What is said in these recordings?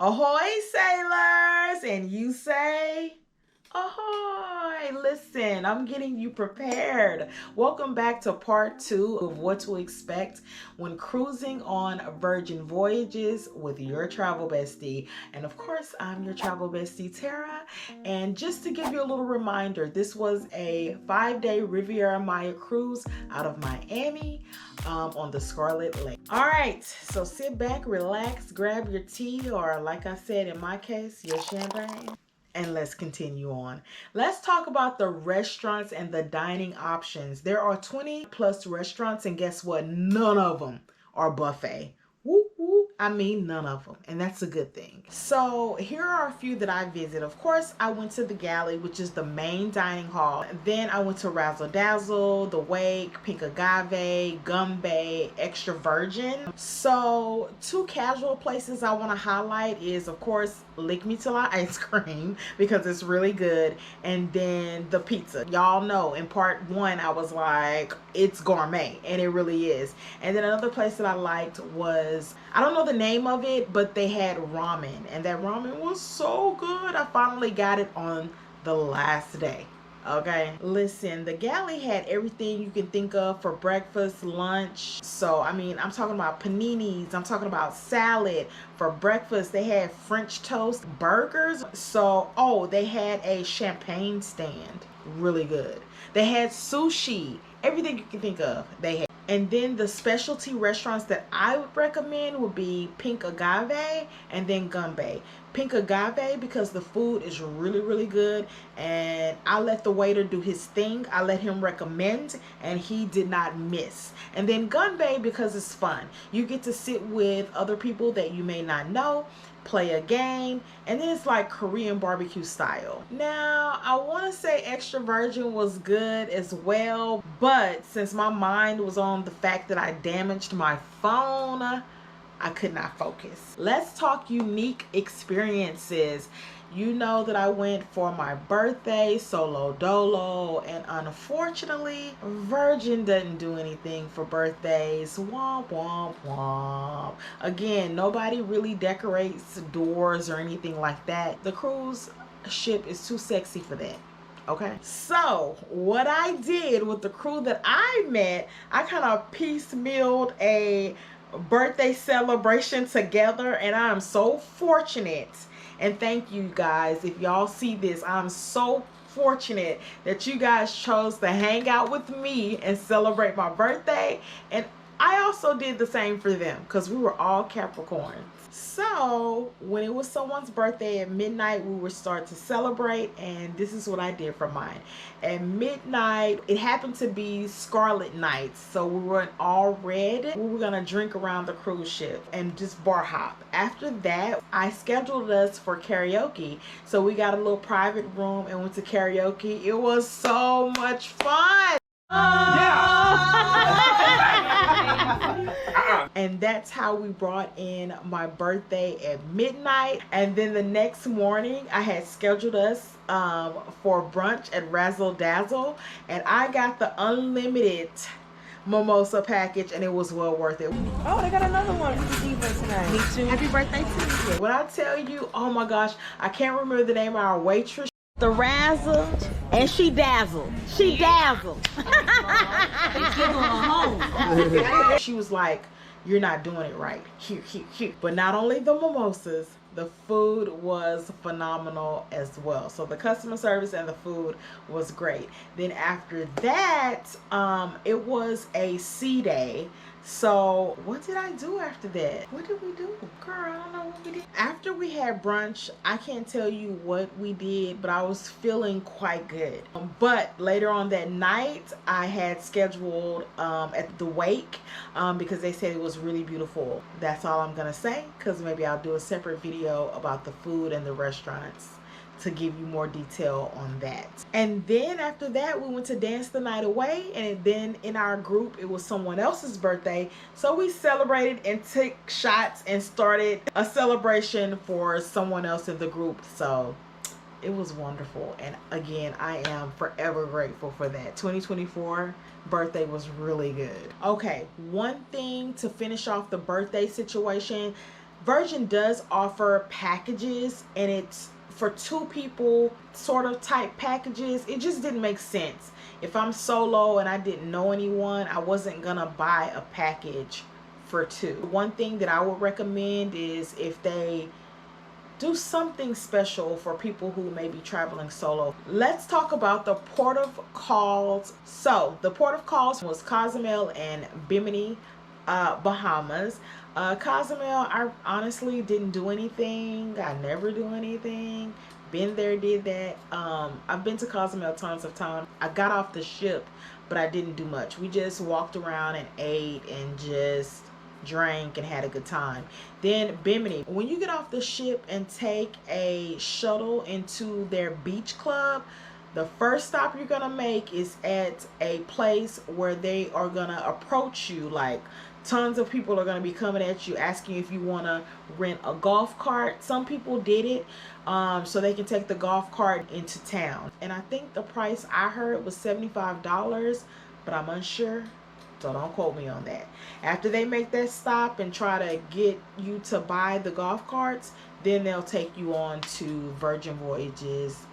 Ahoy, sailors! And you say, ahoy! Listen, I'm getting you prepared. Welcome back to part 2 of what to expect when cruising on Virgin Voyages with your travel bestie. And of course, I'm your travel bestie, Tarra. And just to give you a little reminder, this was a 5-day Riviera Maya cruise out of Miami on the Scarlet Lady. All right, so sit back, relax, grab your tea, or like I said, in my case, your champagne. And let's continue on. Let's talk about the restaurants and the dining options. There are 20 plus restaurants, and guess what? None of them are buffet. Woo, woo. I mean, none of them. And that's a good thing. So here are a few that I visited. Of course, I went to the Galley, which is the main dining hall. Then I went to Razzle Dazzle, The Wake, Pink Agave, Gunbae, Extra Virgin. So 2 casual places I want to highlight is, of course, Lick Me Till I Ice Cream, because it's really good. And then the pizza. Y'all know in part 1, I was like, it's gourmet. And it really is. And then another place that I liked was, I don't know the name of it, but they had ramen, and that ramen was so good. I finally got it on the last day. Okay, listen, the Galley had everything you can think of for breakfast, lunch. So I mean, I'm talking about paninis, I'm talking about salad. For breakfast, they had French toast, burgers. So they had a champagne stand, really good. They had sushi, everything you can think of they had. And then the specialty restaurants that I would recommend would be Pink Agave and then Gunbae. Pink Agave because the food is really, really good. And I let the waiter do his thing. I let him recommend, and he did not miss. And then Gunbae because it's fun. You get to sit with other people that you may not know, play a game, and then it's like Korean barbecue style. Now, I want to say Extra Virgin was good as well, but since my mind was on the fact that I damaged my phone, I could not focus. Let's talk unique experiences. You know that I went for my birthday, solo dolo, and unfortunately, Virgin doesn't do anything for birthdays. Womp, womp, womp. Again, nobody really decorates doors or anything like that. The cruise ship is too sexy for that. Okay, so what I did with the crew that I met, I kind of piecemealed a birthday celebration together, and I'm so fortunate. And thank you guys. If y'all see this, I'm so fortunate that you guys chose to hang out with me and celebrate my birthday. And I also did the same for them because we were all Capricorns. So when it was someone's birthday at midnight, we would start to celebrate, and this is what I did for mine. At midnight, it happened to be Scarlet night, so we were in all red. We were gonna drink around the cruise ship and just bar hop. After that, I scheduled us for karaoke, so we got a little private room and went to karaoke. It was so much fun. And that's how we brought in my birthday at midnight. And then the next morning, I had scheduled us for brunch at Razzle Dazzle, and I got the unlimited mimosa package, and it was well worth it. Oh, they got another one for the diva tonight. Me too. Happy birthday to you. When I tell you, oh my gosh, I can't remember the name of our waitress. The Razzle, and she dazzled. She dazzled. She was like, you're not doing it right. Here. But not only the mimosas, the food was phenomenal as well. So the customer service and the food was great. Then after that, it was a sea day. So what did I do after that? What did we do? Girl, I don't know what we did. After we had brunch, I can't tell you what we did, but I was feeling quite good. But later on that night, I had scheduled at the Wake because they said it was really beautiful. That's all I'm gonna say, because maybe I'll do a separate video about the food and the restaurants to give you more detail on that. And then after that, we went to dance the night away, and then in our group, it was someone else's birthday, so we celebrated and took shots and started a celebration for someone else in the group. So it was wonderful, and again, I am forever grateful for that. 2024 birthday was really good. Okay, one thing to finish off the birthday situation, Virgin does offer packages, and it's for two people sort of type packages. It just didn't make sense. If I'm solo and I didn't know anyone, I wasn't gonna buy a package for two. One thing that I would recommend is if they do something special for people who may be traveling solo. Let's talk about the port of calls. So the port of calls was Cozumel and Bimini, Bahamas. Cozumel, I honestly didn't do anything. I never do anything. Been there, did that. I've been to Cozumel tons of times. I got off the ship, but I didn't do much. We just walked around and ate and just drank and had a good time. Then Bimini, when you get off the ship and take a shuttle into their beach club, the first stop you're gonna make is at a place where they are gonna approach you. Like, tons of people are gonna be coming at you asking if you wanna rent a golf cart. Some people did it so they can take the golf cart into town, and I think the price I heard was $75, but I'm unsure, so don't quote me on that. After they make that stop and try to get you to buy the golf carts, then they'll take you on to Virgin Voyages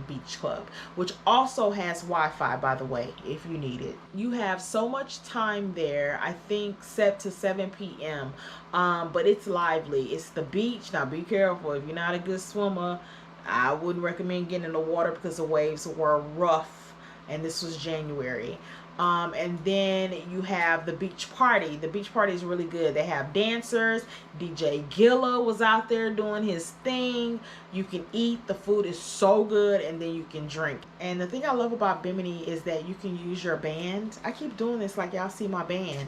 Beach Club, which also has Wi-Fi, by the way, if you need it. You have so much time there, I think set to 7 p.m. But it's lively. It's the beach. Now be careful. If you're not a good swimmer, I wouldn't recommend getting in the water because the waves were rough, and this was January. And then you have the beach party. The beach party is really good. They have dancers. DJ Gilla was out there doing his thing. You can eat. The food is so good, and then you can drink. And the thing I love about Bimini is that you can use your band. I keep doing this like y'all see my band.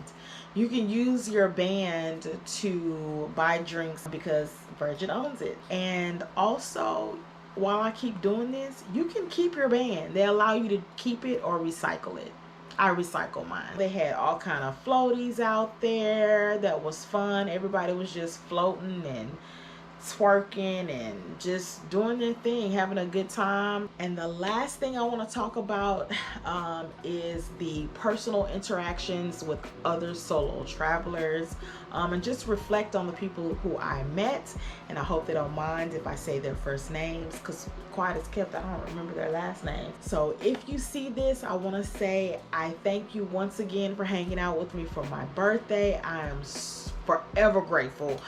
You can use your band to buy drinks because Virgin owns it. And also, while I keep doing this, you can keep your band. They allow you to keep it or recycle it. I recycle mine. They had all kind of floaties out there that was fun. Everybody was just floating and twerking and just doing their thing, having a good time. And the last thing I want to talk about is the personal interactions with other solo travelers, and just reflect on the people who I met. And I hope they don't mind if I say their first names, because quiet as kept, I don't remember their last name. So if you see this, I want to say I thank you once again for hanging out with me for my birthday. I am forever grateful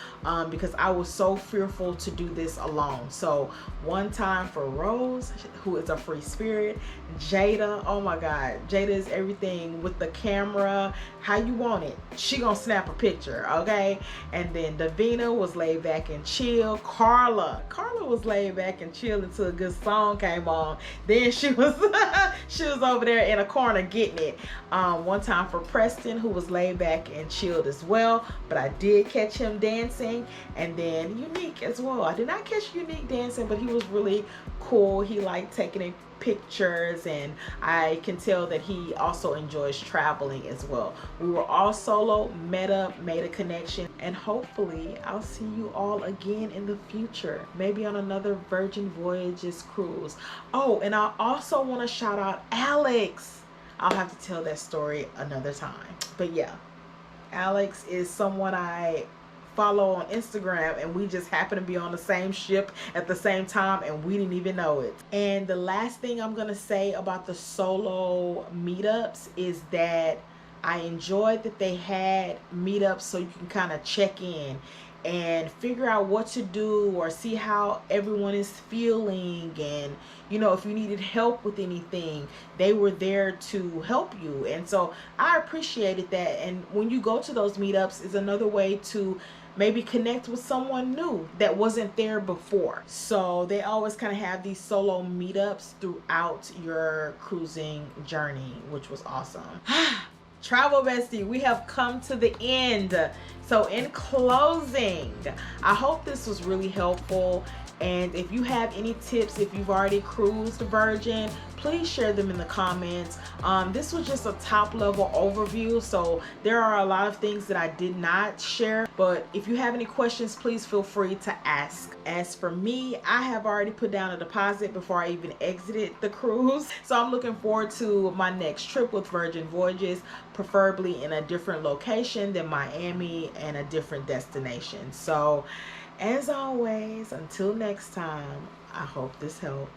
because I was so fearful to do this alone. So one time for Rose, who is a free spirit. Jada, oh my God, Jada is everything with the camera, how you want it. She gonna snap a picture, okay? And then Davina was laid back and chill. Carla was laid back and chill until a good song came on. Then she was she was over there in a corner getting it. One time for Preston, who was laid back and chilled as well, but I did catch him dancing. And then Unique as well. I did not catch Unique dancing, but he was really cool. He liked taking pictures, and I can tell that he also enjoys traveling as well. We were all solo, met up, made a connection, and hopefully I'll see you all again in the future, maybe on another Virgin Voyages cruise. Oh, and I also want to shout out Alex. I'll have to tell that story another time, but yeah, Alex is someone I follow on Instagram, and we just happen to be on the same ship at the same time, and we didn't even know it. And the last thing I'm gonna say about the solo meetups is that I enjoyed that they had meetups so you can kind of check in and figure out what to do or see how everyone is feeling. And you know, if you needed help with anything, they were there to help you. And so I appreciated that. And when you go to those meetups, is another way to maybe connect with someone new that wasn't there before. So they always kind of have these solo meetups throughout your cruising journey, which was awesome. Travel Bestie, we have come to the end. So in closing, I hope this was really helpful. And if you have any tips, if you've already cruised Virgin, please share them in the comments. This was just a top level overview, so there are a lot of things that I did not share, but if you have any questions, please feel free to ask. As for me, I have already put down a deposit before I even exited the cruise, so I'm looking forward to my next trip with Virgin Voyages. preferably in a different location than Miami and a different destination. So as always, until next time, I hope this helped.